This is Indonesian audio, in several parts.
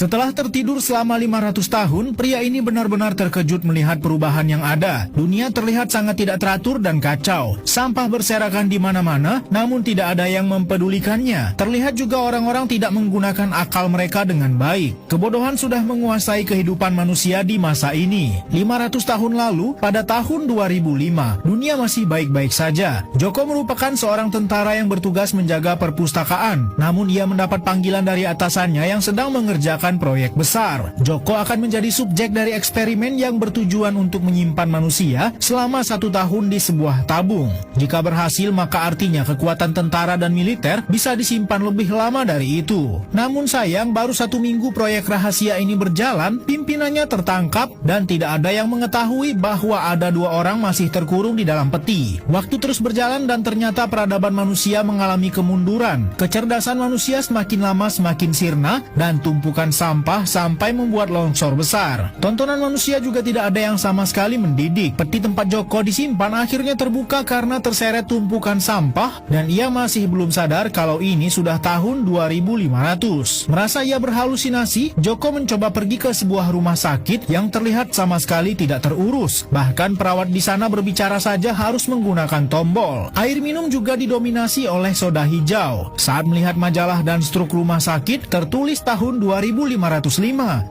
Setelah tertidur selama 500 tahun, pria ini benar-benar terkejut melihat perubahan yang ada. Dunia terlihat sangat tidak teratur dan kacau. Sampah berserakan di mana-mana, namun tidak ada yang mempedulikannya. Terlihat juga orang-orang tidak menggunakan akal mereka dengan baik. Kebodohan sudah menguasai kehidupan manusia di masa ini. 500 tahun lalu, pada tahun 2005, dunia masih baik-baik saja. Joko merupakan seorang tentara yang bertugas menjaga perpustakaan. Namun ia mendapat panggilan dari atasannya yang sedang mengerjakan proyek besar. Joko akan menjadi subjek dari eksperimen yang bertujuan untuk menyimpan manusia selama 1 tahun di sebuah tabung. Jika berhasil, maka artinya kekuatan tentara dan militer bisa disimpan lebih lama dari itu. Namun sayang, baru 1 minggu proyek rahasia ini berjalan, pimpinannya tertangkap dan tidak ada yang mengetahui bahwa ada 2 orang masih terkurung di dalam peti. Waktu terus berjalan dan ternyata peradaban manusia mengalami kemunduran. Kecerdasan manusia semakin lama semakin sirna dan tumpukan sampah sampai membuat longsor besar. Tontonan manusia juga tidak ada yang sama sekali mendidik. Peti tempat Joko disimpan akhirnya terbuka karena terseret tumpukan sampah dan ia masih belum sadar kalau ini sudah tahun 2500. Merasa ia berhalusinasi, Joko mencoba pergi ke sebuah rumah sakit yang terlihat sama sekali tidak terurus. Bahkan perawat di sana berbicara saja harus menggunakan tombol. Air minum juga didominasi oleh soda hijau. Saat melihat majalah dan struk rumah sakit tertulis tahun 2505.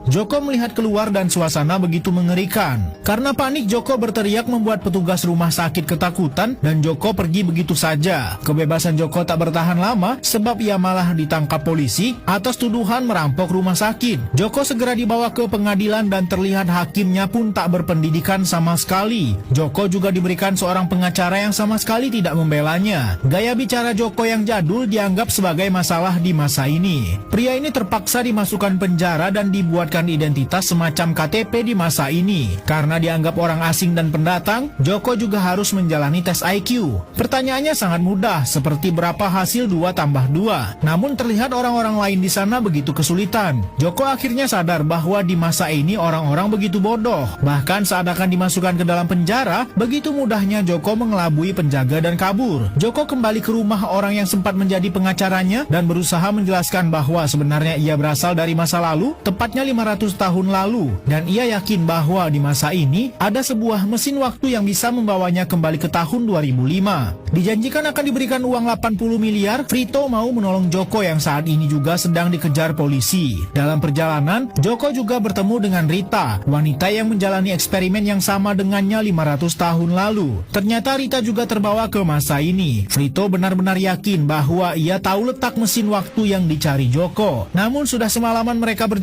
Joko melihat keluar dan suasana begitu mengerikan. Karena panik, Joko berteriak membuat petugas rumah sakit ketakutan dan Joko pergi begitu saja. Kebebasan Joko tak bertahan lama sebab ia malah ditangkap polisi atas tuduhan merampok rumah sakit. Joko segera dibawa ke pengadilan dan terlihat hakimnya pun tak berpendidikan sama sekali. Joko juga diberikan seorang pengacara yang sama sekali tidak membelanya. Gaya bicara Joko yang jadul dianggap sebagai masalah di masa ini. Pria ini terpaksa dimasukkan penjara dan dibuatkan identitas semacam KTP di masa ini. Karena dianggap orang asing dan pendatang, Joko juga harus menjalani tes IQ. Pertanyaannya sangat mudah, seperti berapa hasil 2 tambah 2. Namun terlihat orang-orang lain di sana begitu kesulitan. Joko akhirnya sadar bahwa di masa ini orang-orang begitu bodoh. Bahkan saat akan dimasukkan ke dalam penjara, begitu mudahnya Joko mengelabui penjaga dan kabur. Joko kembali ke rumah orang yang sempat menjadi pengacaranya dan berusaha menjelaskan bahwa sebenarnya ia berasal dari masa lalu, tepatnya 500 tahun lalu, dan ia yakin bahwa di masa ini ada sebuah mesin waktu yang bisa membawanya kembali ke tahun 2005. Dijanjikan akan diberikan uang 80 miliar, Frito mau menolong Joko yang saat ini juga sedang dikejar polisi. Dalam perjalanan, Joko juga bertemu dengan Rita, wanita yang menjalani eksperimen yang sama dengannya 500 tahun lalu. Ternyata Rita juga terbawa ke masa ini. Frito benar-benar yakin bahwa ia tahu letak mesin waktu yang dicari Joko. Namun sudah semalaman mereka